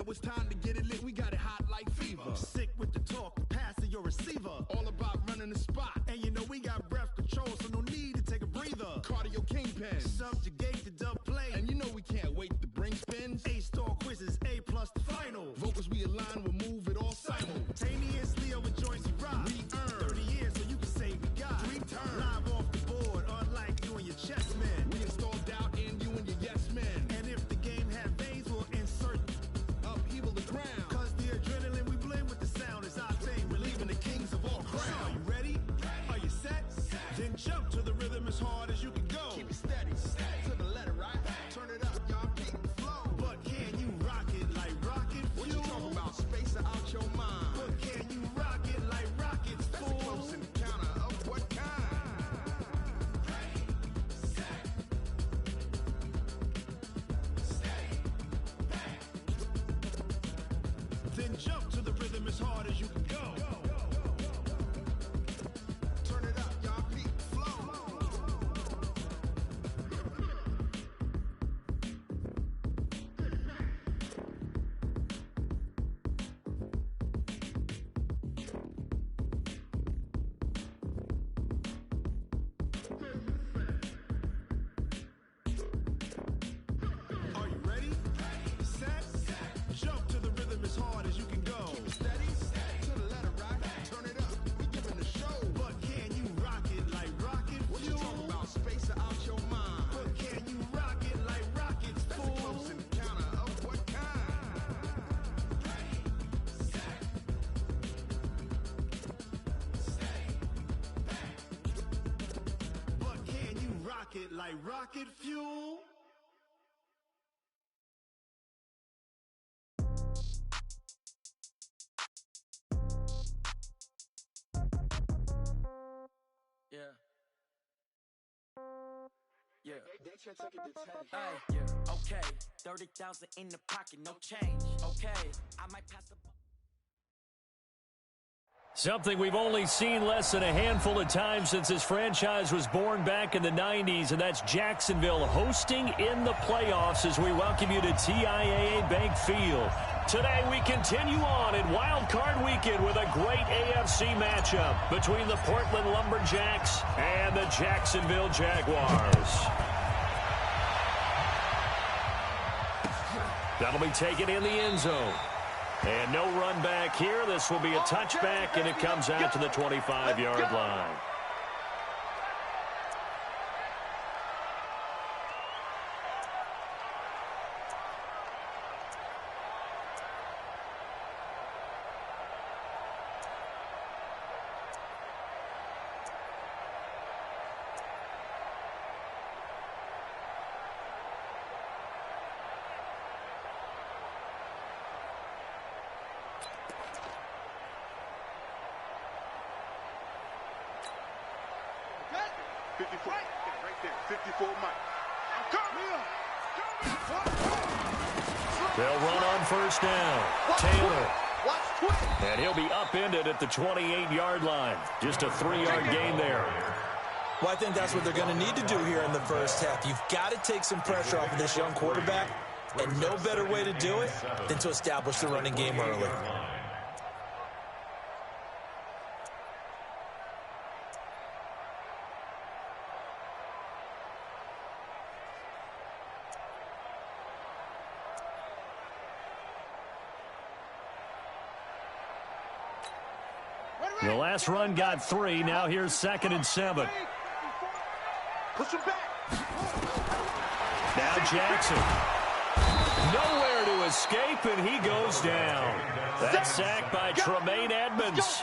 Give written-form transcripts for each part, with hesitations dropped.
it's time to get it lit. We got it hot like fever. Sick with the talk, the passing your receiver. All about running the spot. And you know we got breath control, so no need to take a breather. Cardio kingpin. Subjugate the dub play. And you know we can't wait to bring spins. A-star quizzes, A+ the final. Vocals we align, we'll move it all simultaneously over joints we rock. We earn 30 years, so you can say we got 3 turns. Live off the board, unlike you and your chess men. We install doubt in you and your yes men. And if the game had veins, we'll insert upheaval the ground. Cause the adrenaline we blend with the sound is our thing. Relieving the kings of all crowns. So are you ready? Are you set? Then jump to the rhythm as hard as you can go. Keep it steady, to the letter, right? Turn it up, y'all, keep the flow. But can you rock it like rocket fuel? What you talking about? Space out your mind. But can you rock it like rockets, That's fool? a close encounter of what kind? Ready, set, stay back. Then jump to the rhythm as hard as you can go. Turn it up, y'all, keep the flow. Are you ready? Set, jump to the rhythm as hard as you can go. Steady, to the letter, right? Turn it up, we giving the show. But can you rock it like rocket What you fuel? talking about? Space out your mind. But can you rock it like rockets, That's a fool? close encounter of what kind? Ready, set, stay back. But can you rock it like rocket fuel? Yeah. Yeah. Hey, yeah. Okay. 30,000 in the pocket, no change. Okay. I might pass the. Something we've only seen less than a handful of times since this franchise was born back in the 90s, and that's Jacksonville hosting in the playoffs as we welcome you to TIAA Bank Field. Today we continue on in Wild Card Weekend with a great AFC matchup between the Portland Lumberjacks and the Jacksonville Jaguars. That'll be taken in the end zone. And no run back here. This will be a touchback, and it comes out to the 25-yard line. They'll run on first down. Taylor. And he'll be upended at the 28-yard line. Just a 3-yard gain there. Well, I think that's what they're going to need to do here in the first half. You've got to take some pressure off of this young quarterback, and no better way to do it than to establish the running game early. The last run got 3. Now here's 2nd and 7. Push him back. Now Jackson. Nowhere to escape, and he goes down. That's sacked by Tremaine Edmonds.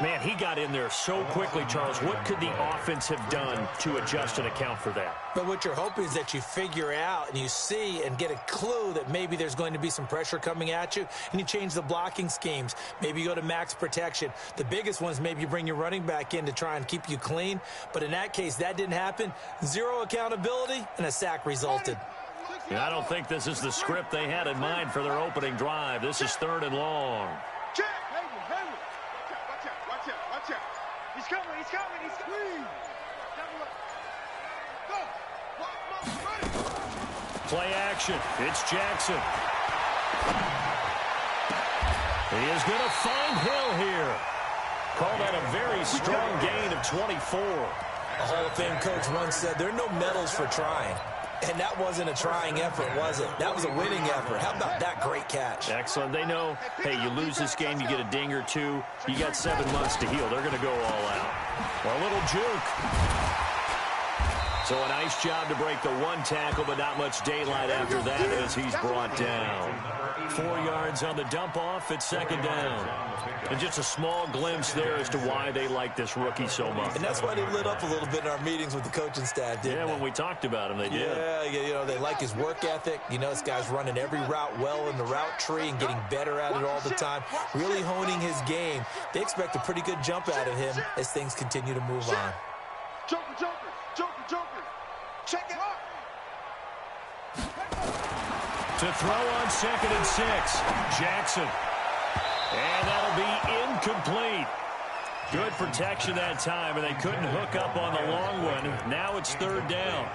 Man, he got in there so quickly, Charles. What could the offense have done to adjust and account for that? But what you're hoping is that you figure out and you see and get a clue that maybe there's going to be some pressure coming at you, and you change the blocking schemes. Maybe you go to max protection. The biggest ones, maybe you bring your running back in to try and keep you clean. But in that case, that didn't happen. Zero accountability, and a sack resulted. Yeah, I don't think this is the script they had in mind for their opening drive. This is 3rd and long. He's coming. Play action. It's Jackson. He is going to find Hill here. Call that a very strong gain of 24. A Hall of Fame coach once said, there are no medals for trying. And that wasn't a trying effort, was it? That was a winning effort. How about that great catch? Excellent. They know, hey, you lose this game, you get a ding or two. You got 7 months to heal. They're going to go all out. A little juke. So a nice job to break the one tackle, but not much daylight after that as he's brought down. 4 yards on the dump-off. It's second down. And just a small glimpse there as to why they like this rookie so much. And that's why they lit up a little bit in our meetings with the coaching staff, didn't they? When we talked about him, they did. Yeah, you know, they like his work ethic. You know, this guy's running every route well in the route tree and getting better at it all the time, really honing his game. They expect a pretty good jump out of him as things continue to move on. Joker, Joker, Joker, Joker. Check it out. To throw on 2nd and 6, Jackson. And that'll be incomplete. Good protection that time, and they couldn't hook up on the long one. Now it's 3rd down.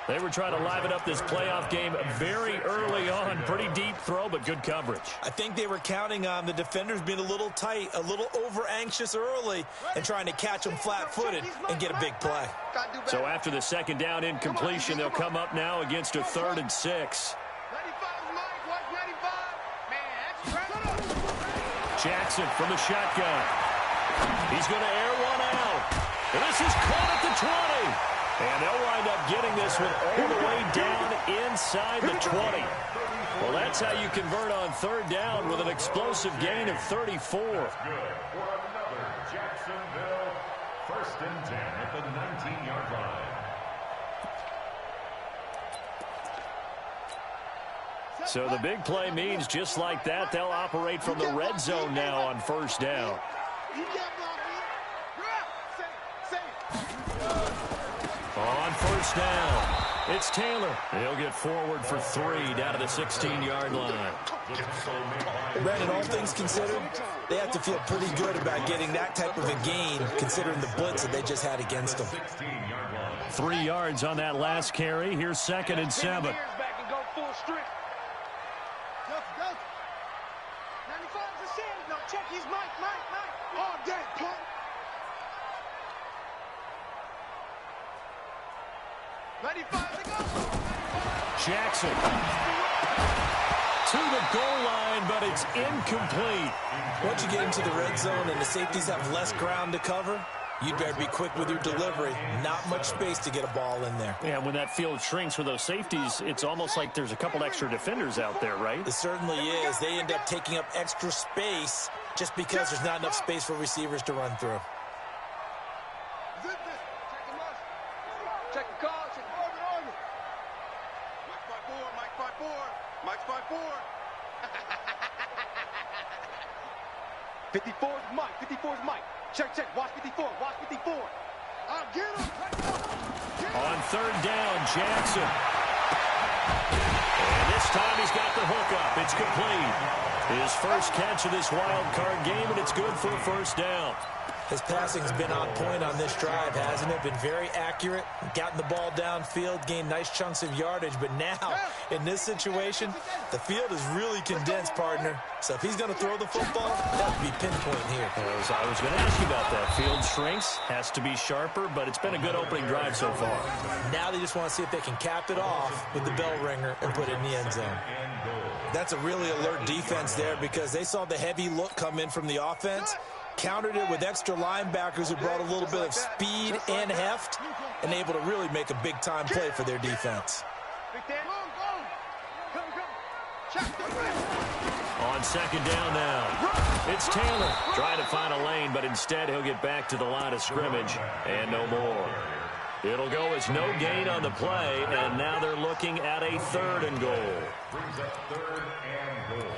They were trying to liven up this playoff game very early on. Pretty deep throw, but good coverage. I think they were counting on the defenders being a little tight, a little over-anxious early, and trying to catch them flat-footed and get a big play. So after the 2nd down incompletion, they'll come up now against a 3rd and 6. Jackson from the shotgun. He's going to air one out. And this is caught at the 20. And they'll wind up getting this one all the way down inside the 20. Well, that's how you convert on 3rd down with an explosive gain of 34. For another Jacksonville 1st and 10 at the 19-yard line. So the big play means just like that, they'll operate from the red zone now on 1st down. On 1st down, it's Taylor. He'll get forward for 3 down to the 16-yard line. Brandon, all things considered, they have to feel pretty good about getting that type of a gain considering the blitz that they just had against them. 3 yards on that last carry. Here's 2nd and 7. Check his Mike. All day, punk. Jackson to the goal line, but it's incomplete. Once you get into the red zone and the safeties have less ground to cover, you'd better be quick with your delivery. Not much space to get a ball in there. Yeah, when that field shrinks with those safeties, it's almost like there's a couple extra defenders out there, right? It certainly is. They end up taking up extra space just because there's not enough space for receivers to run through. Check the call. Check the order. Mike 5-4. 54's Mike. 54's Mike. Check. Watch 54. I'll get him. On 3rd down, Jackson. And this time he's got the hookup. It's complete. His first catch of this wild card game, and it's good for a 1st down. His passing's been on point on this drive, hasn't it? Been very accurate, gotten the ball downfield, gained nice chunks of yardage. But now, in this situation, the field is really condensed, partner. So if he's going to throw the football, that would be pinpoint here. I was going to ask you about that. Field shrinks, has to be sharper, but it's been a good opening drive so far. Now they just want to see if they can cap it off with the bell ringer and put it in the end zone. That's a really alert defense there because they saw the heavy look come in from the offense, countered it with extra linebackers who brought a little bit of speed and heft, and able to really make a big-time play for their defense. On 2nd down now, it's Taylor trying to find a lane, but instead he'll get back to the line of scrimmage and no more. It'll go as no gain on the play, and now they're looking at a 3rd and goal. Brings up 3rd and goal.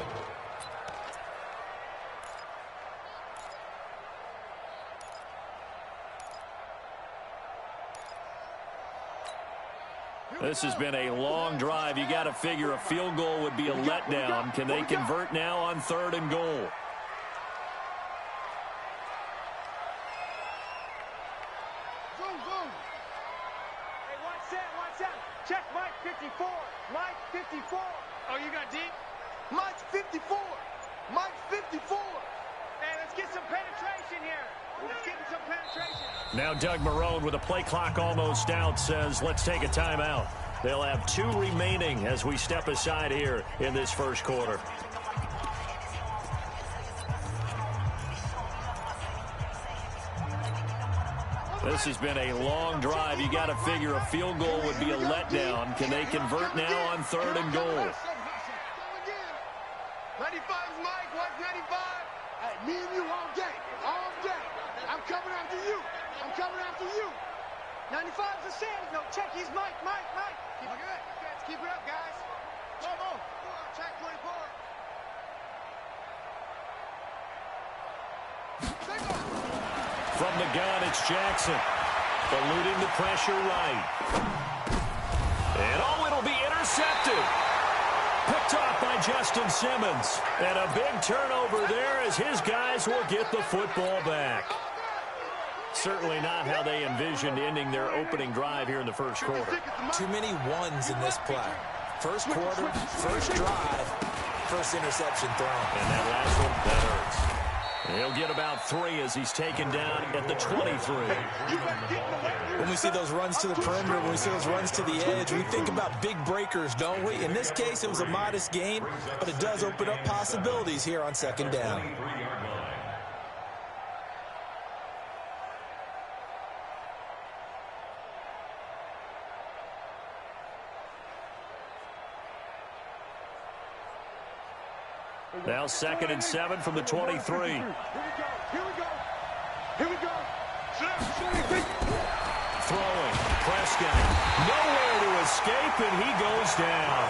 This has been a long drive. You got to figure a field goal would be a letdown. Can they convert now on 3rd and goal? Hey, watch out. Check Mike 54. Mike 54. Oh, you got deep? Mike's 54. Mike's 54. Now Doug Marrone, with a play clock almost out, says let's take a timeout. They'll have 2 remaining as we step aside here in this first quarter. This has been a long drive. You got to figure a field goal would be a letdown. Can they convert now on 3rd and goal? 95's Mike, what's 95? Hey, me and you all day, all day. I'm coming after you. I'm coming after you. 95's the same. No, check, he's Mike. Keep it good. Let's keep it up, guys. Come on. Check 24. From the gun, it's Jackson. Eluding the pressure right. And it'll be intercepted. Picked off by Justin Simmons. And a big turnover there as his guys will get the football back. Certainly not how they envisioned ending their opening drive here in the first quarter. Too many ones in this play. First quarter, first drive, first interception thrown. And that last one, that hurts. He'll get about 3 as he's taken down at the 23. When we see those runs to the perimeter, when we see those runs to the edge, we think about big breakers, don't we? In this case, it was a modest gain, but it does open up possibilities here on 2nd down. Now 2nd and 7 from the 23. Here we go. Throwing. Prescott. Nowhere to escape, and he goes down.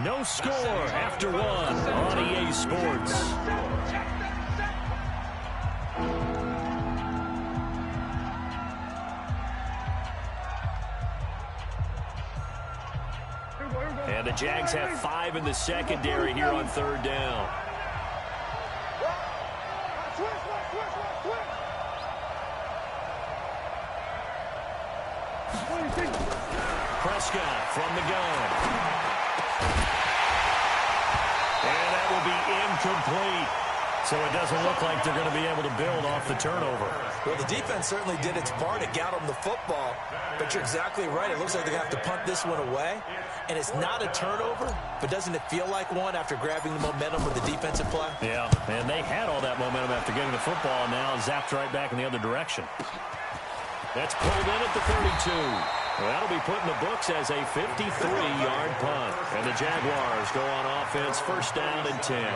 No score after 1 on EA Sports. And the Jags have 5 in the secondary here on 3rd down. Prescott from the gun. And that will be incomplete. So it doesn't look like they're going to be able to build off the turnover. Well, the defense certainly did its part. It got them the football. But you're exactly right. It looks like they're going to have to punt this one away. And it's not a turnover, but doesn't it feel like one after grabbing the momentum with the defensive play? Yeah, and they had all that momentum after getting the football, and now zapped right back in the other direction. That's pulled in at the 32. Well, that'll be put in the books as a 53-yard punt. And the Jaguars go on offense, 1st down and 10.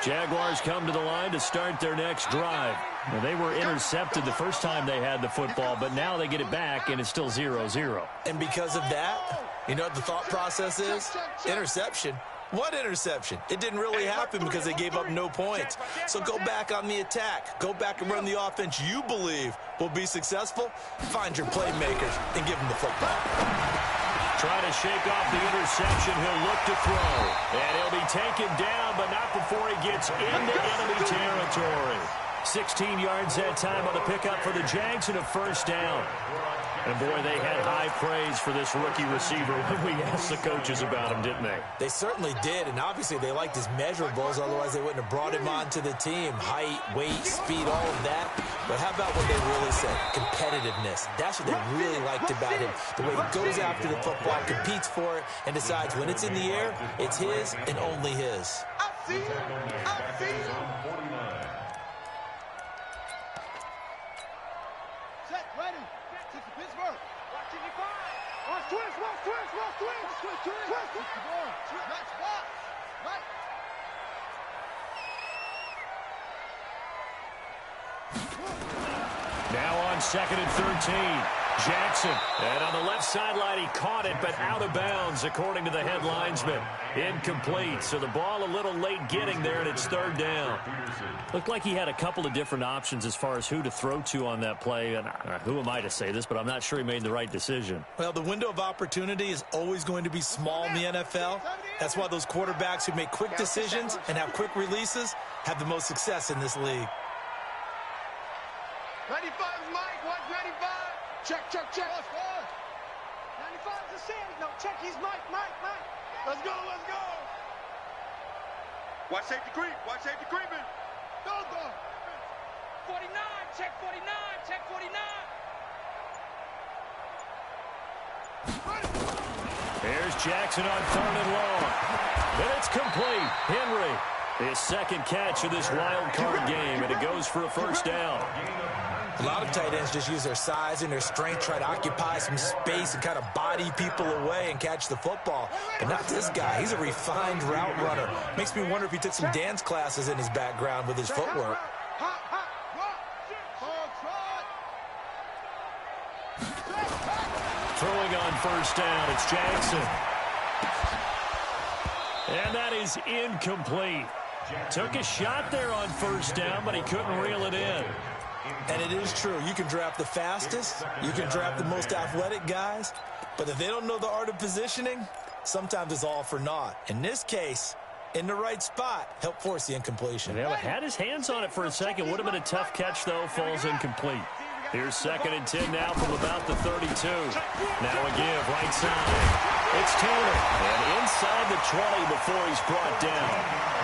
Jaguars come to the line to start their next drive. Now, they were intercepted the first time they had the football, but now they get it back, and it's still 0-0. And because of that, you know what the thought process is? Interception. What interception? It didn't really happen because they gave up no points. So go back on the attack. Go back and run the offense you believe will be successful. Find your playmakers and give them the football. Try to shake off the interception. He'll look to throw. And he'll be taken down, but not before he gets into enemy territory. 16 yards that time on the pickup for the Jags and a 1st down. And, boy, they had high praise for this rookie receiver when we asked the coaches about him, didn't they? They certainly did, and obviously they liked his measurables, otherwise they wouldn't have brought him onto the team. Height, weight, speed, all of that. But how about what they really said? Competitiveness. That's what they really liked about him. The way he goes after the football, competes for it, and decides when it's in the air, it's his and only his. I see you. Set, ready. Six to Pittsburgh. Watch it, you find. Watch twist. Right spot. Right. Now on 2nd and 13. Jackson. And on the left sideline, he caught it, but out of bounds, according to the head linesman. Incomplete. So the ball a little late getting there, and it's 3rd down. Looked like he had a couple of different options as far as who to throw to on that play. And who am I to say this, but I'm not sure he made the right decision. Well, the window of opportunity is always going to be small in the NFL. That's why those quarterbacks who make quick decisions and have quick releases have the most success in this league. 95 is Mike. Watch 95. Check, check, check. 95 is the Sandy. No, check. He's Mike. Let's go, let's go. Watch safety creep. Watch safety creeping. Go. 49, check 49, check 49. Here's Jackson on 3rd and long. And it's complete. Henry, his second catch of this wild card game, and it goes for a first down. A lot of tight ends just use their size and their strength, try to occupy some space and kind of body people away and catch the football. But not this guy. He's a refined route runner. Makes me wonder if he took some dance classes in his background with his footwork. Throwing on first down, it's Jackson. And that is incomplete. Took a shot there on first down, but he couldn't reel it in. And it is true. You can draft the fastest. You can draft the most athletic guys. But if they don't know the art of positioning, sometimes it's all for naught. In this case, in the right spot, helped force the incompletion. Well, had his hands on it for a second. Would have been a tough catch, though. Falls incomplete. Here's 2nd and 10 now from about the 32. Now a give, right side. It's Taylor. And inside the 20 before he's brought down.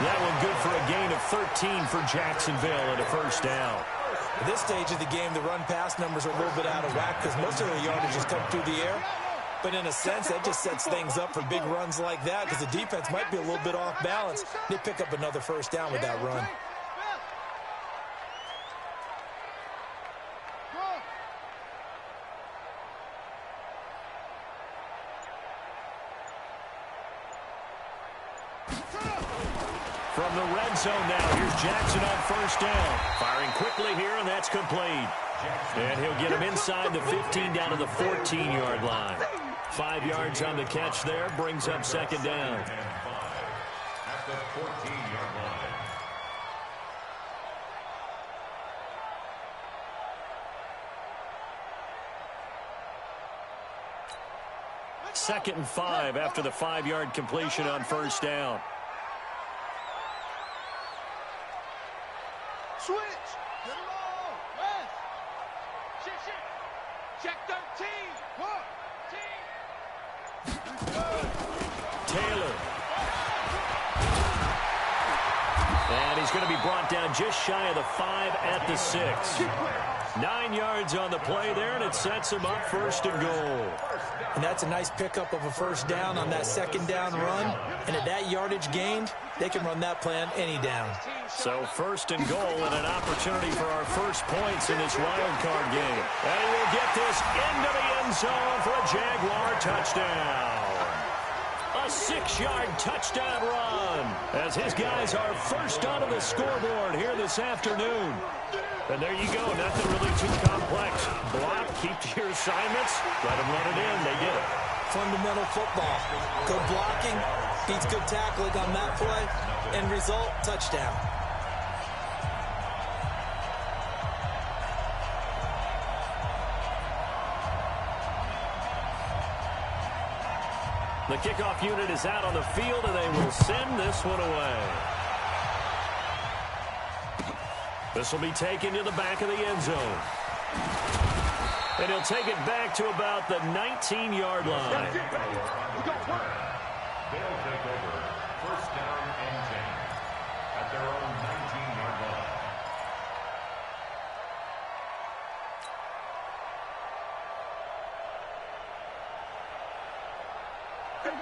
That one good for a gain of 13 for Jacksonville and a first down. At this stage of the game, the run-pass numbers are a little bit out of whack because most of their yardage has come through the air. But in a sense, that just sets things up for big runs like that because the defense might be a little bit off balance. They pick up another first down with that run. From the red zone now, here's Jackson on first down. Firing quickly here, and that's complete. And he'll get him inside the 15 down to the 14-yard line. 5 yards on the catch there, brings up 2nd down. At the 14-yard line. Second and 5 after the 5-yard completion on first down. Switch. Get it on. West. Check 13. Taylor. And he's going to be brought down just shy of the 5 at the 6. 9 yards on the play there, and it sets him up 1st and goal. And that's a nice pickup of a first down on that 2nd down run. And at that yardage gained, they can run that plan any down. So 1st and goal and an opportunity for our first points in this wild card game. And he will get this into the end zone for a Jaguar touchdown. A 6-yard touchdown run as his guys are first onto the scoreboard here this afternoon. And there you go, nothing really too complex. Block, keep to your assignments, let them run it in, they get it. Fundamental football. Good blocking, beats good tackling on that play, end result, touchdown. The kickoff unit is out on the field, and they will send this one away. This will be taken to the back of the end zone. And he'll take it back to about the 19-yard line. They'll take over 1st down and 10 at their own 19-yard line.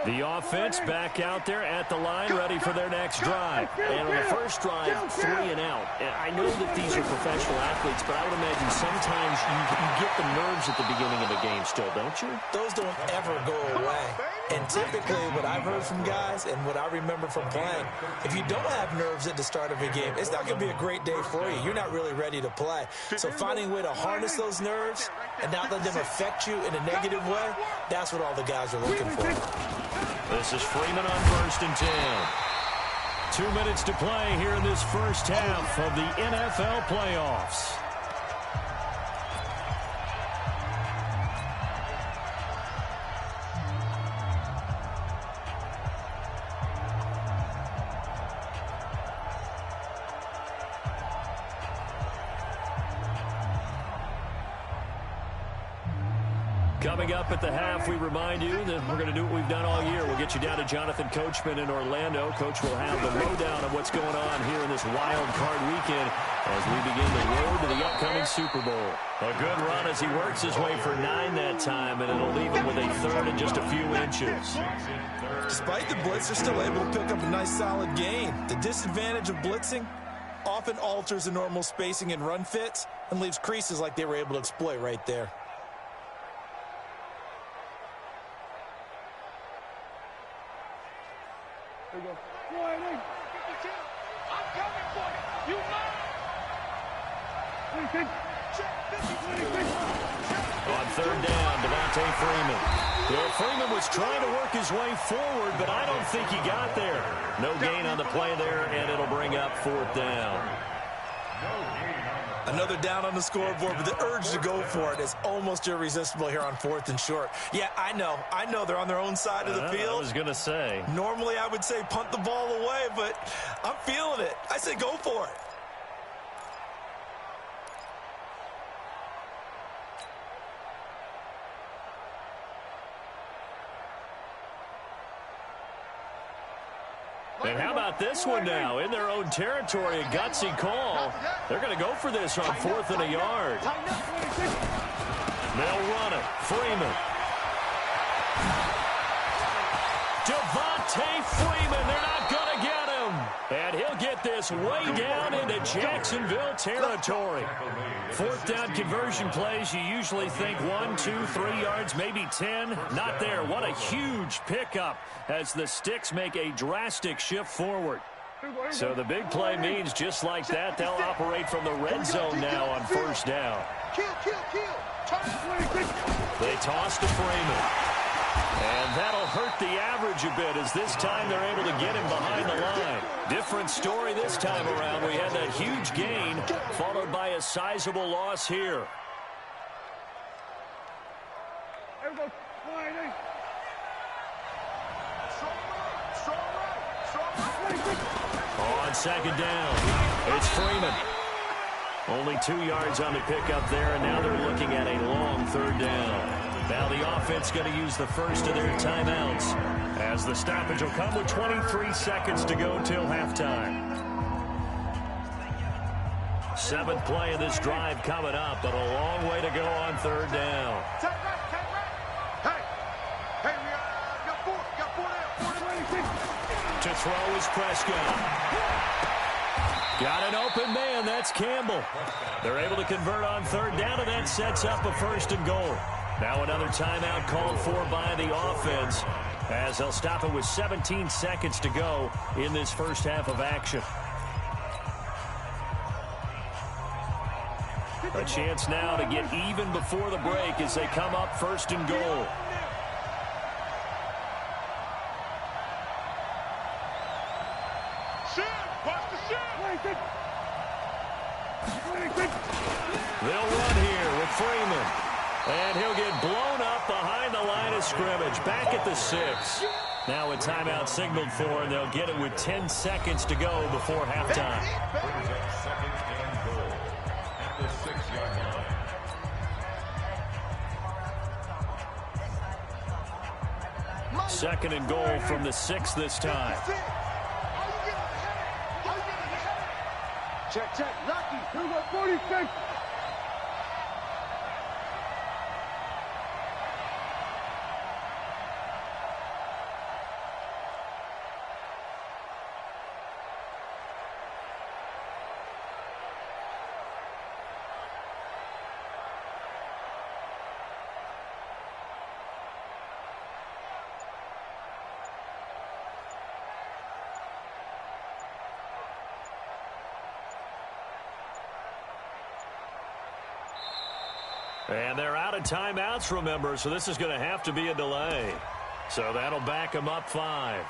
The offense back out there at the line, ready for their next drive. And on the first drive, 3 and out. And I know that these are professional athletes, but I would imagine sometimes you get the nerves at the beginning of a game still, don't you? Those don't ever go away. And typically what I've heard from guys and what I remember from playing, if you don't have nerves at the start of a game, it's not going to be a great day for you. You're not really ready to play. So finding a way to harness those nerves and not let them affect you in a negative way, that's what all the guys are looking for. This is Freeman on 1st and 10. 2 minutes to play here in this first half of the NFL playoffs. Coming up at the half, we remind you that we're going to do what we've done all year. We'll get you down to Jonathan Coachman in Orlando. Coach will have the lowdown of what's going on here in this wild card weekend as we begin the road to the upcoming Super Bowl. A good run as he works his way for 9 that time, and it'll leave him with a third and just a few inches. Despite the blitz, they're still able to pick up a nice solid gain. The disadvantage of blitzing often alters the normal spacing and run fits and leaves creases like they were able to exploit right there. There you go. I'm coming for you. You mine. On third down, Devontae Freeman. Well, Freeman was trying to work his way forward, but I don't think he got there. No gain on the play there, and it'll bring up fourth down. Another down on the scoreboard, but the urge to go for it is almost irresistible here on 4th and short. Yeah, I know they're on their own side of the field. I was going to say. Normally I would say punt the ball away, but I'm feeling it. I say go for it. And how about this one now? In their own territory, a gutsy call. They're going to go for this on 4th and a yard. They'll run it. Freeman. Devontae Freeman. They're not going to get him. And he'll get this way down into Jacksonville territory. 4th down conversion plays, you usually think 1, 2, 3 yards, maybe 10. Not there. What a huge pickup as the Sticks make a drastic shift forward. So the big play means just like that, they'll operate from the red zone now on 1st down. They toss to Freeman. And that'll hurt the average a bit as this time they're able to get him behind the line. Different story this time around. We had that huge gain followed by a sizable loss here. On 2nd down, it's Freeman. Only 2 yards on the pickup there, and now they're looking at a long 3rd down. Now the offense going to use the first of their timeouts as the stoppage will come with 23 seconds to go till halftime. 7th play of this drive coming up, but a long way to go on 3rd down. To throw is Prescott. Got an open man. That's Campbell. They're able to convert on 3rd down, and that sets up a 1st and goal. Now another timeout called for by the offense as they'll stop it with 17 seconds to go in this first half of action. A chance now to get even before the break as they come up 1st and goal. They'll run here with Freeman. And he'll get blown up behind the line of scrimmage. Back at the 6. Now a timeout signaled for, and they'll get it with 10 seconds to go before halftime. 2nd and goal at the 6-yard line. 2nd and goal from the 6 this time. Check. Lucky. Who got 46? And they're out of timeouts, remember, so this is going to have to be a delay. So that'll back them up 5.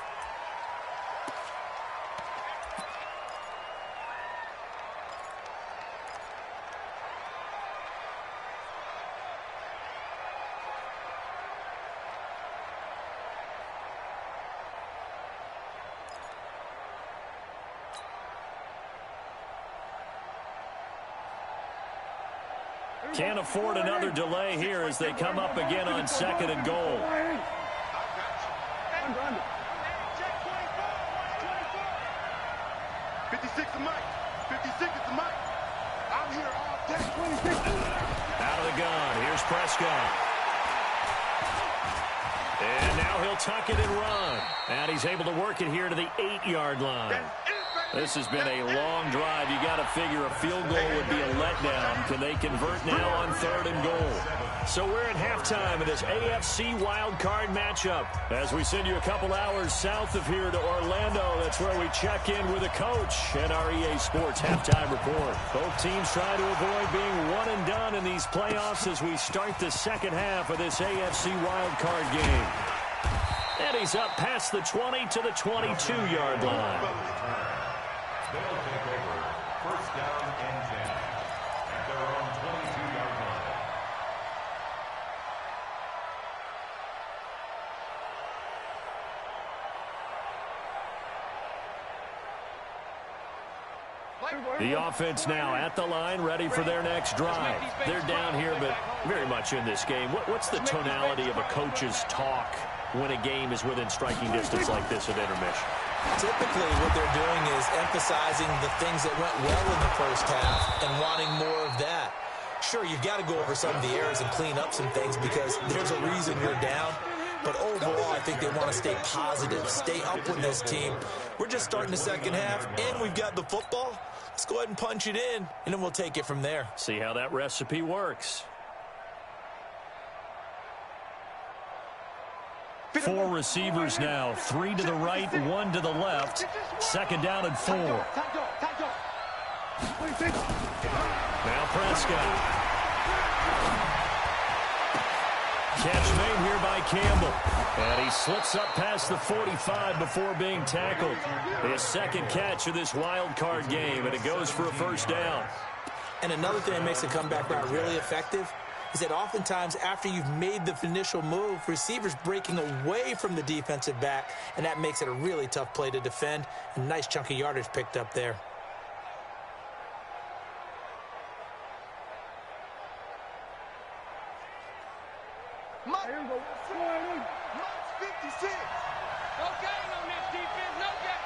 Can't afford another delay here as they come up again on 2nd and goal. 56 to Mike. 56 to Mike. I'm here all day. 26. Out of the gun. Here's Prescott. And now he'll tuck it and run. And he's able to work it here to the 8-yard line. This has been a long drive. You got to figure a field goal would be a letdown. Can they convert now on 3rd and goal? So we're at halftime of this AFC wild card matchup. As we send you a couple hours south of here to Orlando, that's where we check in with the coach and our EA Sports halftime report. Both teams trying to avoid being one and done in these playoffs as we start the second half of this AFC wild card game. And he's up past the 20 to the 22-yard line. They'll take over 1st down and 10 at their own 22-yard line. The offense now at the line, ready for their next drive. They're down here, but very much in this game. What's the tonality of a coach's talk when a game is within striking distance like this at intermission? Typically, what they're doing is emphasizing the things that went well in the first half and wanting more of that. Sure, you've got to go over some of the errors and clean up some things because there's a reason you're down. But overall, I think they want to stay positive, stay up with this team. We're just starting the second half, and we've got the football. Let's go ahead and punch it in, and then we'll take it from there. See how that recipe works. 4 receivers now, 3 to the right, 1 to the left. 2nd down and 4. Now Prescott. Catch made here by Campbell. And he slips up past the 45 before being tackled. His 2nd catch of this wild card game, and it goes for a 1st down. And another thing that makes the comeback route really effective is that oftentimes after you've made the initial move, receivers breaking away from the defensive back, and that makes it a really tough play to defend. A nice chunk of yardage picked up there. Mike's 56. No gain on this defense. No gain.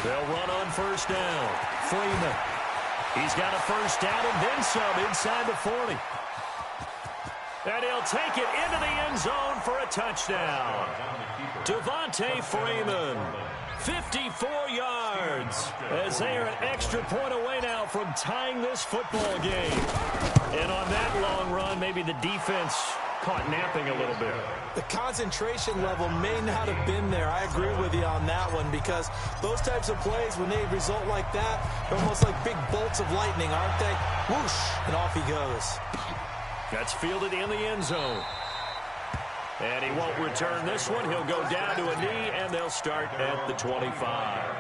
They'll run on 1st down. Freeman. He's got a 1st down and then some inside the 40. And he'll take it into the end zone for a touchdown. Devontae Freeman, 54 yards, as they are an extra point away now from tying this football game. And on that long run, maybe the defense caught napping a little bit. The concentration level may not have been there. I agree with you on that one because those types of plays, when they result like that, they're almost like big bolts of lightning, aren't they? Whoosh, and off he goes. That's fielded in the end zone. And he won't return this one. He'll go down to a knee, and they'll start at the 25.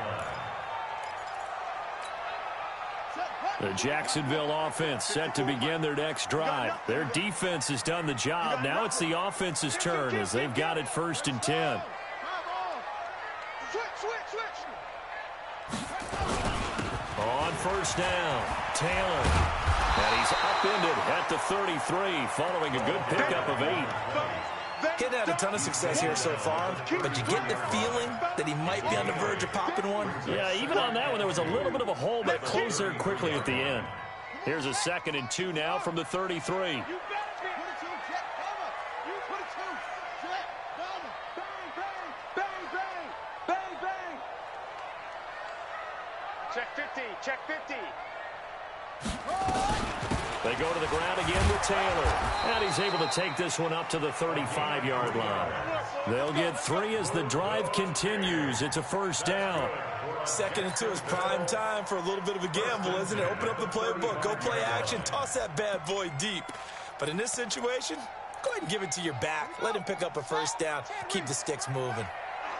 The Jacksonville offense set to begin their next drive. Their defense has done the job. Now it's the offense's turn as they've got it 1st and 10. On 1st down, Taylor. And he's upended at the 33 following a good pickup of 8. Getting had a ton of success here so far, but you get the feeling that he might be on the verge of popping one. Yeah, even on that one, there was a little bit of a hole, but it closed there quickly at the end. Here's a 2nd and 2 now from the 33. Check 50. Check 50. They go to the ground again with Taylor. And he's able to take this one up to the 35-yard line. They'll get 3 as the drive continues. It's a 1st down. 2nd and 2 is prime time for a little bit of a gamble, isn't it? Open up the playbook, go play action, toss that bad boy deep. But in this situation, go ahead and give it to your back. Let him pick up a 1st down. Keep the sticks moving.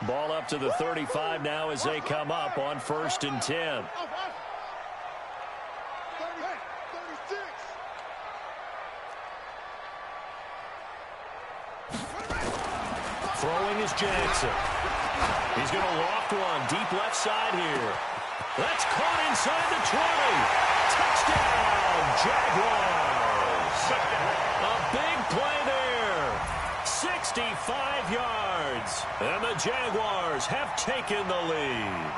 Ball up to the 35 now as they come up on 1st and 10. Throwing is Jackson. He's going to loft one deep left side here. That's caught inside the 20. Touchdown, Jaguars. A big play there. 65 yards. And the Jaguars have taken the lead.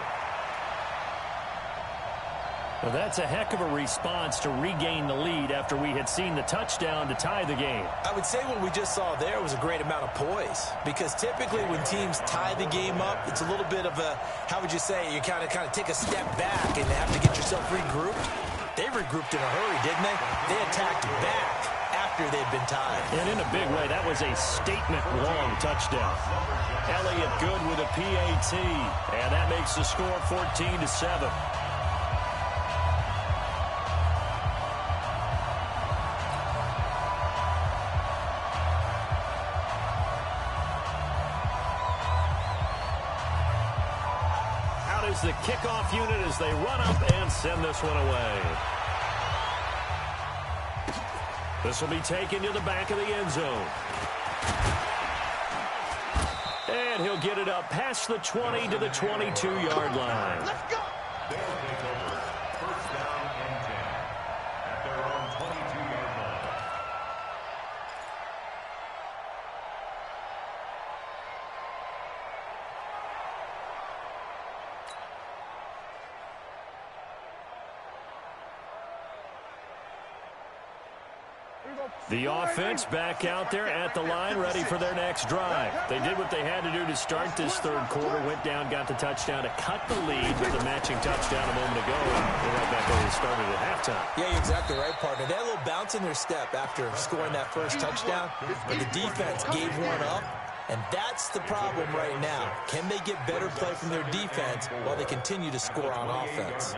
Well, that's a heck of a response to regain the lead after we had seen the touchdown to tie the game. I would say what we just saw there was a great amount of poise, because typically when teams tie the game up, it's a little bit of a, how would you say, you kind of take a step back and have to get yourself regrouped. They regrouped in a hurry, didn't they? They attacked back after they'd been tied. And in a big way, that was a statement-long touchdown. Elliott good with a PAT, and that makes the score 14-7. The kickoff unit as they run up and send this one away. This will be taken to the back of the end zone. And he'll get it up past the 20 to the 22-yard line. Let's go. They'll take over. First down and 10 at their own 22-yard line. The offense back out there at the line, ready for their next drive. They did what they had to do to start this third quarter, went down, got the touchdown to cut the lead with a matching touchdown a moment ago, and they're right back where they started at halftime. Yeah, you're exactly right, partner. They had a little bounce in their step after scoring that first touchdown, but the defense gave one up, and that's the problem right now. Can they get better play from their defense while they continue to score on offense?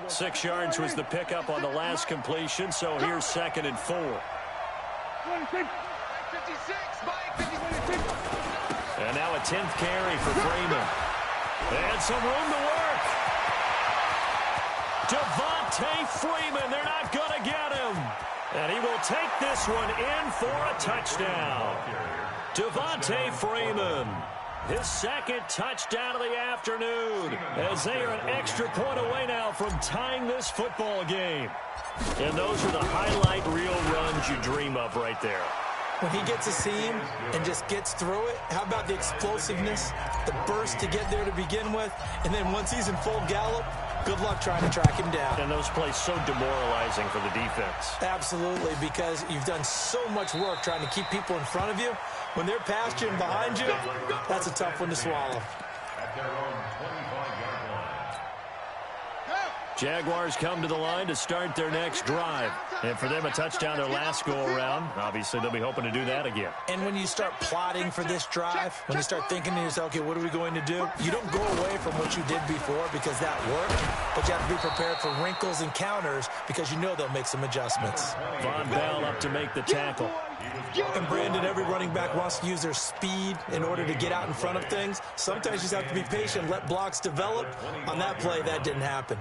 Six yards was the pickup on the last completion, so here's 2nd and 4. 56, Mike, 56. And now a 10th carry for Freeman. And some room to work. Devontae Freeman, they're not going to get him. And he will take this one in for a touchdown. Devontae Freeman. His second touchdown of the afternoon, as they are an extra point away now from tying this football game. And those are the highlight reel runs you dream of right there. When he gets a seam and just gets through it, how about the explosiveness, the burst to get there to begin with, and then once he's in full gallop, good luck trying to track him down. And those plays so demoralizing for the defense. Absolutely, because you've done so much work trying to keep people in front of you. When they're past you and behind you, that's a tough one to swallow. At their own 25-yard line. Jaguars come to the line to start their next drive. And for them, a touchdown their last go-around. Obviously, they'll be hoping to do that again. And when you start plotting for this drive, when you start thinking to yourself, okay, what are we going to do? You don't go away from what you did before because that worked, but you have to be prepared for wrinkles and counters because you know they'll make some adjustments. Von Bell up to make the tackle. And Brandon, every running back wants to use their speed in order to get out in front of things. Sometimes you just have to be patient, let blocks develop. On that play, that didn't happen.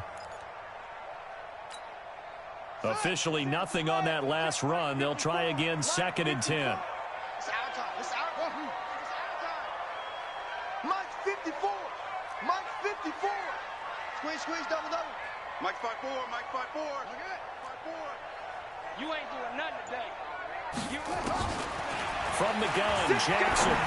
Officially nothing on that last run. They'll try again, 2nd and 10. It's our time. It's our time. Mike 54. Mike 54. Squeeze, double. Mike 5-4. Mike 5-4. Look at it. 5-4. You ain't doing nothing today. From the gun, Jackson.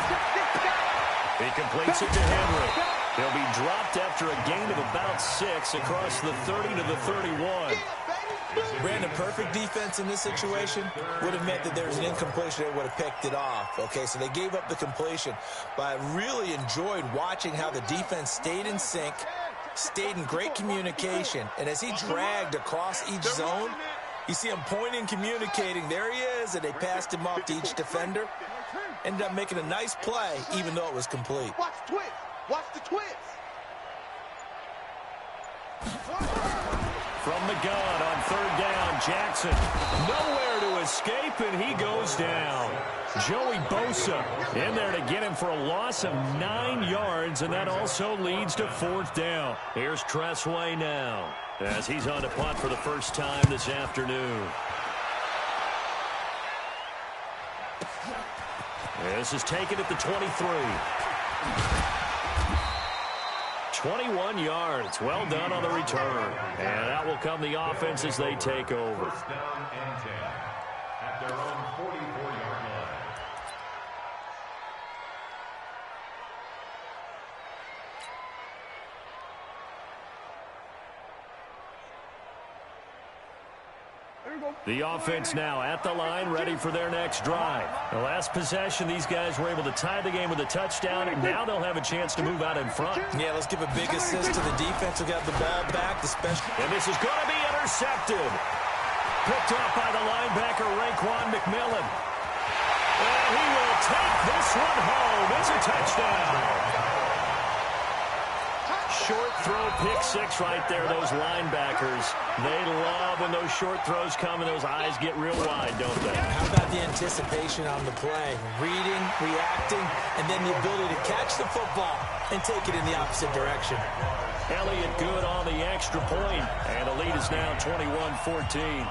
He completes it to Henry. He'll be dropped after a gain of about 6 across the 30 to the 31. Brandon, perfect defense in this situation would have meant that there was an incompletion. They would have picked it off. Okay, so they gave up the completion. But I really enjoyed watching how the defense stayed in sync, stayed in great communication. And as he dragged across each zone, you see him pointing, communicating. There he is, and they passed him off to each defender. Ended up making a nice play, even though it was complete. Watch the twist. Watch the twist. from the gun on third down. Jackson nowhere to escape, and he goes down. Joey Bosa in there to get him for a loss of 9 yards, and that also leads to fourth down. Here's Tressway now as he's on to punt for the first time this afternoon. This is taken at the 23. 21 yards. Well done on the return. And out will come the offense as they take over. First down and 10 at their own 44-yard line. The offense now at the line, ready for their next drive. The last possession, these guys were able to tie the game with a touchdown, and now they'll have a chance to move out in front. Yeah, let's give a big assist to the defense who got the ball back. And this is going to be intercepted. Picked up by the linebacker, Raekwon McMillan. And he will take this one home. It's a touchdown. Short throw, pick six right there, those linebackers. They love when those short throws come and those eyes get real wide, don't they? How about the anticipation on the play? Reading, reacting, and then the ability to catch the football and take it in the opposite direction. Elliott good on the extra point, and the lead is now 21-14.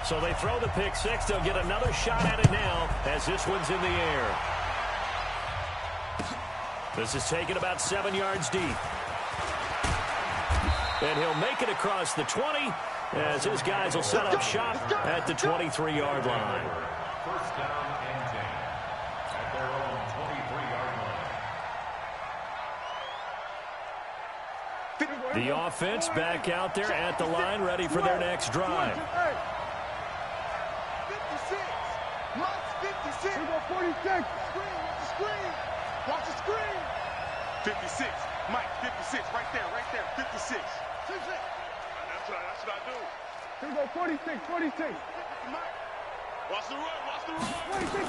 So they throw the pick six. They'll get another shot at it now as this one's in the air. This is taken about 7 yards deep. And he'll make it across the 20 as his guys will set up shop at the 23-yard line. First down and 10 at their own 23-yard line. The offense back out there at the line, ready for their next drive. 56. Mike's 56. Here we go, 46. Screen. Watch the screen. 56. Mike, 56. Right there. 56. That's what I do. Here we go, 46. Mike. Watch the run. 46.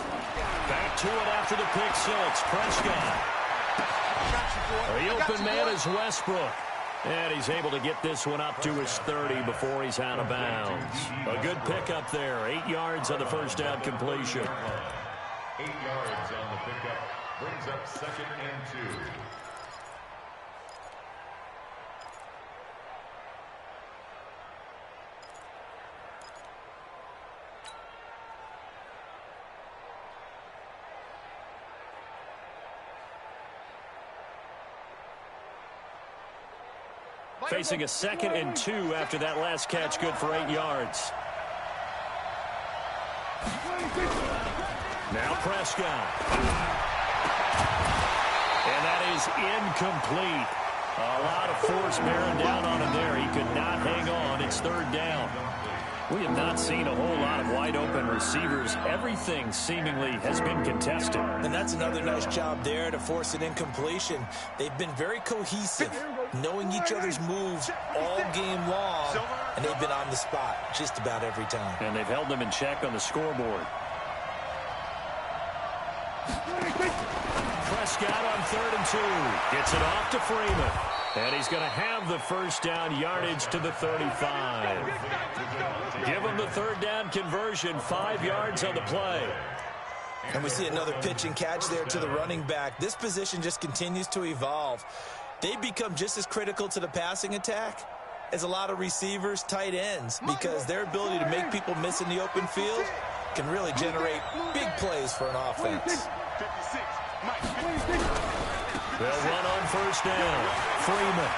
Back to it after the pick six. Prescott. The open man is Westbrook. And he's able to get this one up to his 30 before he's out of bounds. A good pickup there. 8 yards on the first down completion. 8 yards on the pickup. Brings up second and 2. Facing a second and 2 after that last catch, good for 8 yards. Now Prescott. And that is incomplete. A lot of force bearing down on him there. He could not hang on. It's third down. We have not seen a whole lot of wide open receivers. Everything seemingly has been contested. And that's another nice job there to force an incompletion. They've been very cohesive, knowing each other's moves all game long, and they've been on the spot just about every time. And they've held them in check on the scoreboard. Prescott on third and 2. Gets it off to Freeman. And he's going to have the first down yardage to the 35. Give him the third down conversion, 5 yards on the play. And we see another pitch and catch there to the running back. This position just continues to evolve. They become just as critical to the passing attack as a lot of receivers, tight ends, because their ability to make people miss in the open field can really generate big plays for an offense. 56. Mike. They'll run on first down. Freeman.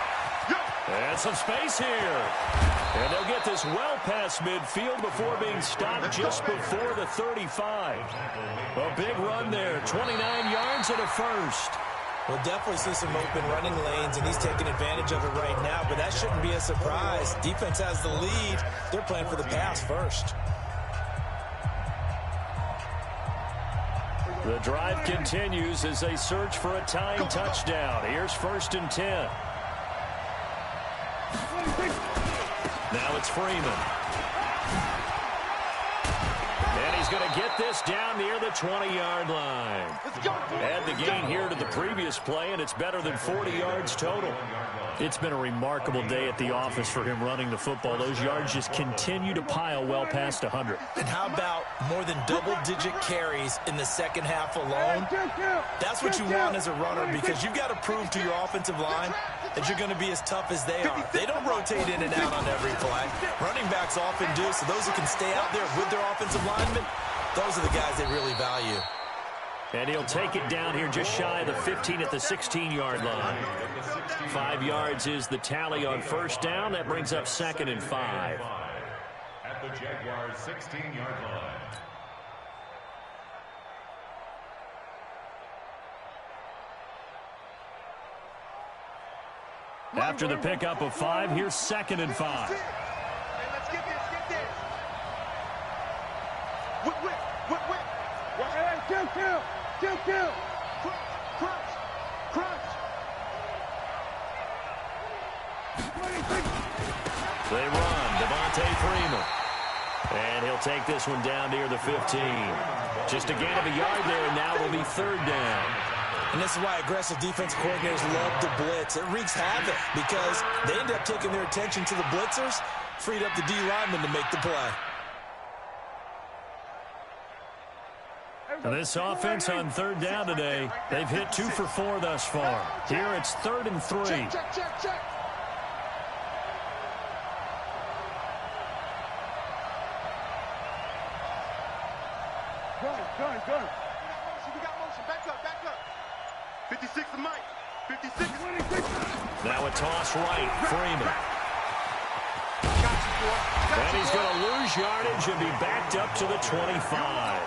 And some space here. And they'll get this well past midfield before being stopped just before the 35. A big run there. 29 yards and a first. We'll definitely see some open running lanes, and he's taking advantage of it right now, but that shouldn't be a surprise. Defense has the lead. They're playing for the pass first. The drive continues as they search for a tying touchdown. Here's first and 10. Now it's Freeman. And he's going to get this down near the 20-yard line. Add the gain here to the previous play, and it's better than 40 yards total. It's been a remarkable day at the office for him running the football. Those yards just continue to pile well past 100. And how about more than double-digit carries in the second half alone? That's what you want as a runner, because you've got to prove to your offensive line that you're going to be as tough as they are. They don't rotate in and out on every play. Running backs often do, so those who can stay out there with their offensive linemen, those are the guys they really value. And he'll take it down here just shy of the 15 at the 16-yard line. 5 yards is the tally on first down. That brings up 2nd and 5. At the Jaguars' 16-yard line. After the pickup of 5, here's 2nd and 5. Hey, let's get this, get this. Whip. Hey, kill. Crunch. They run, Devontae Freeman. And he'll take this one down near the 15. Just a gain of a yard there, and now it'll be 3rd down. And this is why aggressive defense coordinators love to blitz. It wreaks havoc because they end up taking their attention to the blitzers, freed up the D lineman to make the play. And this offense on 3rd down today, they've hit 2 for 4 thus far. Here it's 3rd and 3. Check. Gun. We got motion. Back up. 56 to Mike. 56. Now a toss right, Freeman. And he's going to lose yardage and be backed up to the 25.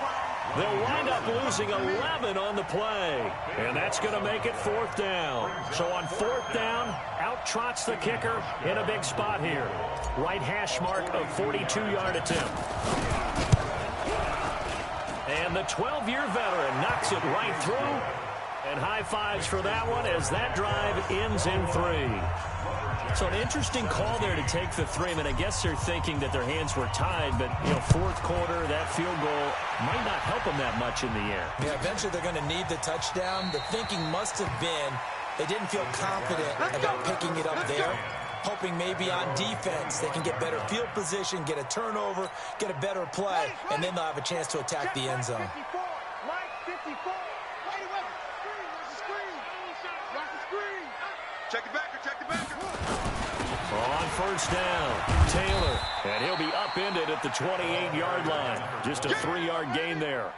They'll wind up losing 11 on the play. And that's going to make it 4th down. So on 4th down, out trots the kicker in a big spot here. Right hash mark of 42-yard attempt. And the 12-year veteran knocks it right through. And high fives for that one as that drive ends in 3. So an interesting call there to take the 3. I mean, I guess they're thinking that their hands were tied, but, 4th quarter, that field goal might not help them that much in the air. Yeah, eventually they're going to need the touchdown. The thinking must have been they didn't feel confident about picking it up there, hoping maybe on defense they can get better field position, get a turnover, get a better play, and then they'll have a chance to attack the end zone. 54. Mike, 54. Check the backer. On first down, Taylor, and he'll be upended at the 28-yard line. Just a 3-yard gain there.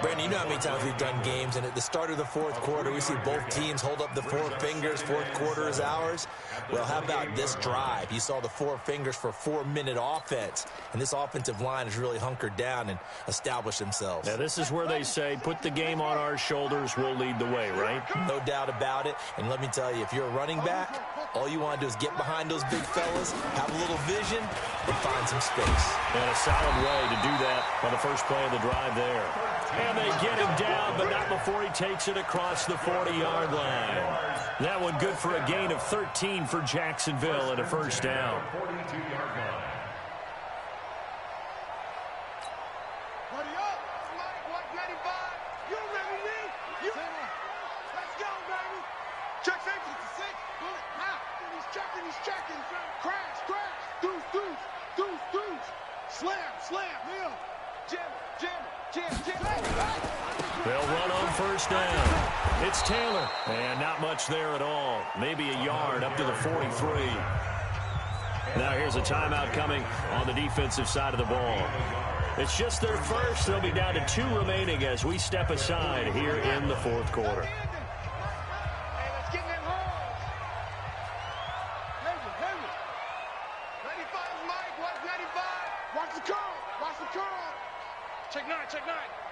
Brandon, you know how many times we've done games, and at the start of the 4th quarter, we see both teams hold up the 4 fingers. 4th quarter is ours. Well, how about this drive? You saw the 4 fingers for a 4-minute offense, and this offensive line has really hunkered down and established themselves. Now, this is where they say, put the game on our shoulders, we'll lead the way, right? No doubt about it. And let me tell you, if you're a running back, all you want to do is get behind those big fellas, have a little vision, and find some space. And a solid way to do that on the first play of the drive there. And they get him down, but not before he takes it across the 40-yard line. That one good for a gain of 13 for Jacksonville and a first down. 42-yard line. Buddy up. Mike, 195. You ready, Lee? Let's go, baby. Check safety. 6. Bullet. Now. He's checking. Crash. Deuce. Slam. Leo. Jam. They'll run on first down. It's Taylor. And not much there at all. Maybe a yard up to the 43. Now here's a timeout coming on the defensive side of the ball. It's just their first. They'll be down to 2 remaining as we step aside here in the 4th quarter. Hey, let's get in that hole. Heavy. 95, Mike. 195. Watch the curl. Check 9.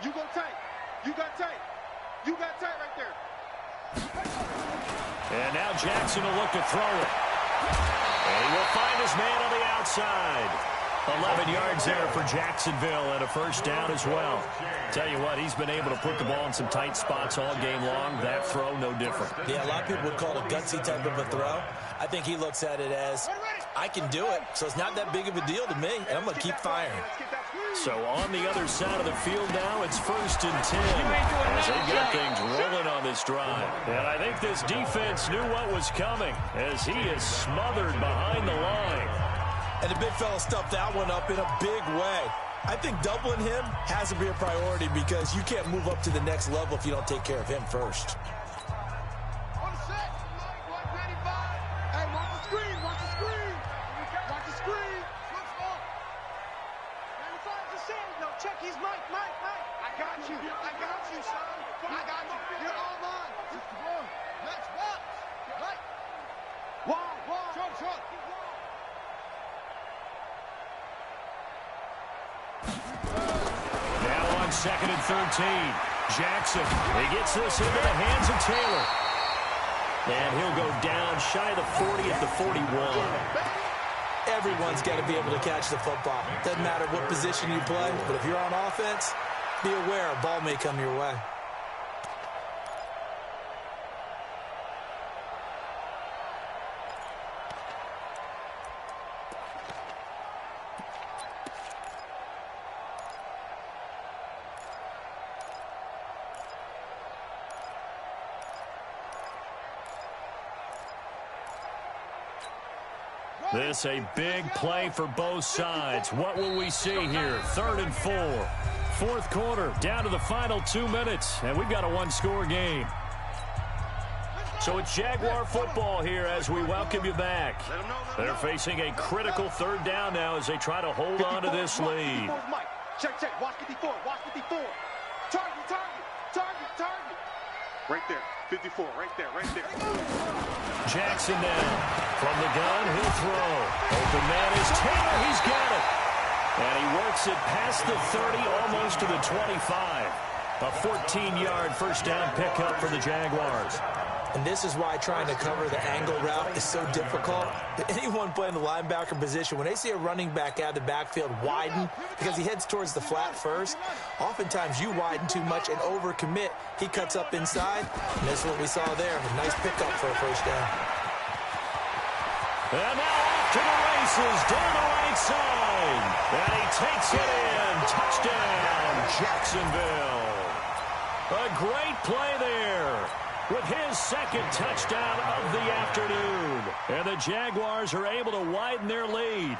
You go tight. You got tight right there. And now Jackson will look to throw it. And he will find his man on the outside. 11 yards there for Jacksonville and a first down as well. Tell you what, he's been able to put the ball in some tight spots all game long. That throw, no different. Yeah, a lot of people would call it a gutsy type of a throw. I think he looks at it as I can do it, so it's not that big of a deal to me, and I'm going to keep firing. So on the other side of the field now, it's 1st and 10 as they got things rolling on this drive. And I think this defense knew what was coming as he is smothered behind the line. And the big fella stuffed that one up in a big way. I think doubling him has to be a priority because you can't move up to the next level if you don't take care of him first. On the set, Mike, 95. Hey, watch the screen, watch the screen. Watch the screen. Switch off. 95's the same. No, check, he's Mike. I got you, son. I got you. You're all mine. Let's watch. Right. Wide. Short. Now on 2nd and 13. Jackson, he gets this into the hands of Taylor. And he'll go down shy of the 40 at the 41. Everyone's got to be able to catch the football. Doesn't matter what position you play, but if you're on offense, be aware a ball may come your way. This a big play for both sides. What will we see here? 3rd and 4. 4th quarter, down to the final 2 minutes, and we've got a one-score game. So it's Jaguar football here as we welcome you back. They're facing a critical 3rd down now as they try to hold on to this lead. Check. Watch 54. Target. Right there. 54. Right there. Jackson now. From the gun, he'll throw. Open man is Taylor. He's got it. And he works it past the 30, almost to the 25. A 14-yard first down pickup for the Jaguars. And this is why trying to cover the angle route is so difficult. Anyone playing the linebacker position, when they see a running back out of the backfield widen because he heads towards the flat first, oftentimes you widen too much and overcommit. He cuts up inside, and that's what we saw there. A nice pickup for a first down. And now off to the races down the right side. And he takes it in. Touchdown, Jacksonville. A great play there with his 2nd touchdown of the afternoon. And the Jaguars are able to widen their lead.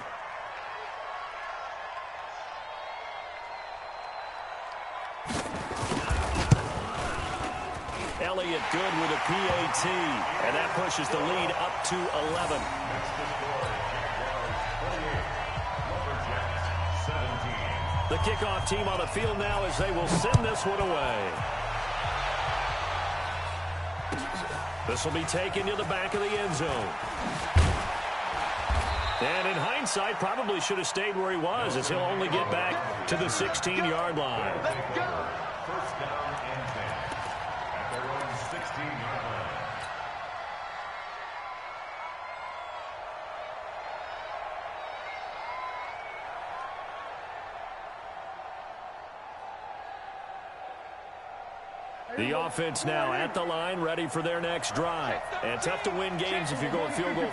Elliott good with a PAT, and that pushes the lead up to 11. The kickoff team on the field now as they will send this one away. This will be taken to the back of the end zone. And in hindsight, probably should have stayed where he was as he'll only get back to the 16-yard line. First down and 10 at their own 16-yard line. The offense now at the line, ready for their next drive. And tough to win games if you're going field goal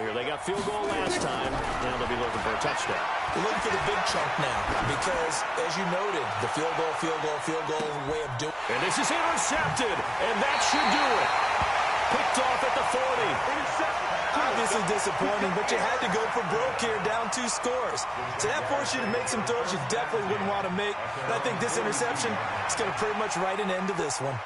here. They got field goal last time. Now they'll be looking for a touchdown. They're looking for the big chunk now because, as you noted, the field goal way of doing it. And this is intercepted, and that should do it. Picked off at the 40. Obviously disappointing, but you had to go for broke here, down 2 scores. So that forced you to make some throws you definitely wouldn't want to make. And I think this interception is going to pretty much write an end to this one.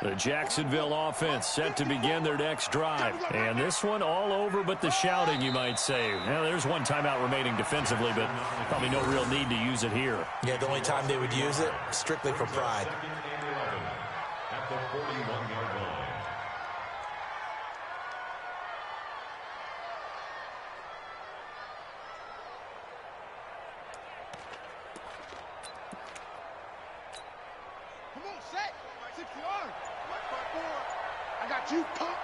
The Jacksonville offense set to begin their next drive. And this one all over but the shouting, you might say. Well, there's one timeout remaining defensively, but probably no real need to use it here. Yeah, the only time they would use it, strictly for pride. At the 41-yard line. Come on, set. 6 yards. I got you, punk.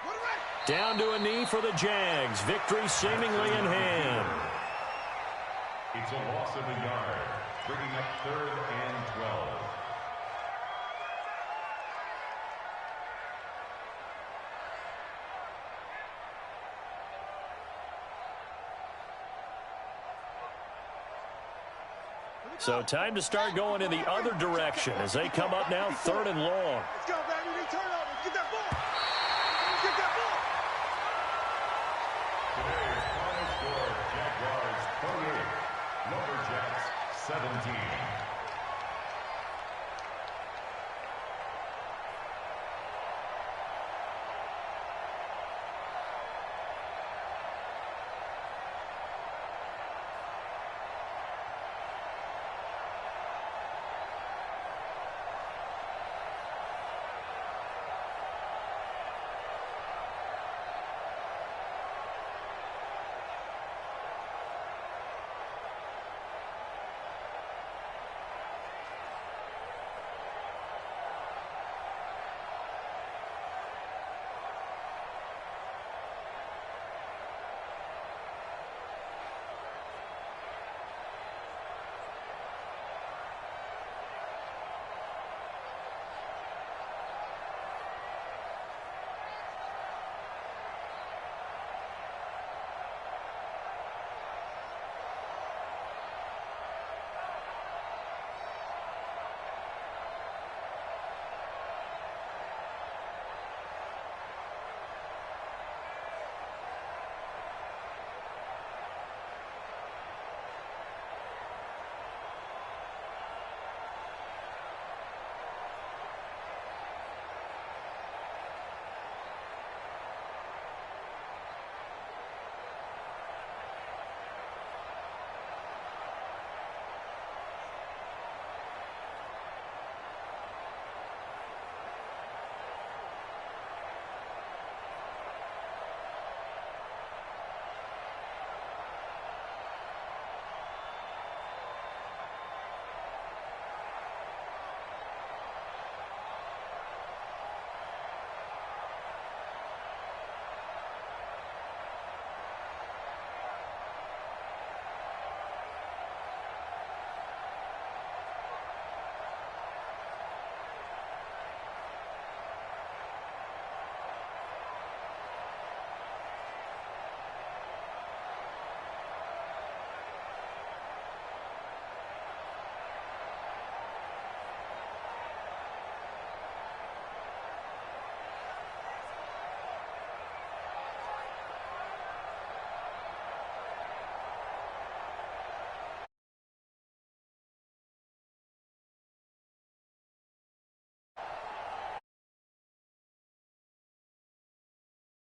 What Down to a knee for the Jags. Victory seemingly in hand. It's a loss of a yard, bringing up 3rd and 12. So time to start going in the other direction as they come up now 3rd and long. Let's go, baby. They turn over. Get that ball. Get that ball. Today's final score, Jaguars 28, Lumberjacks 17.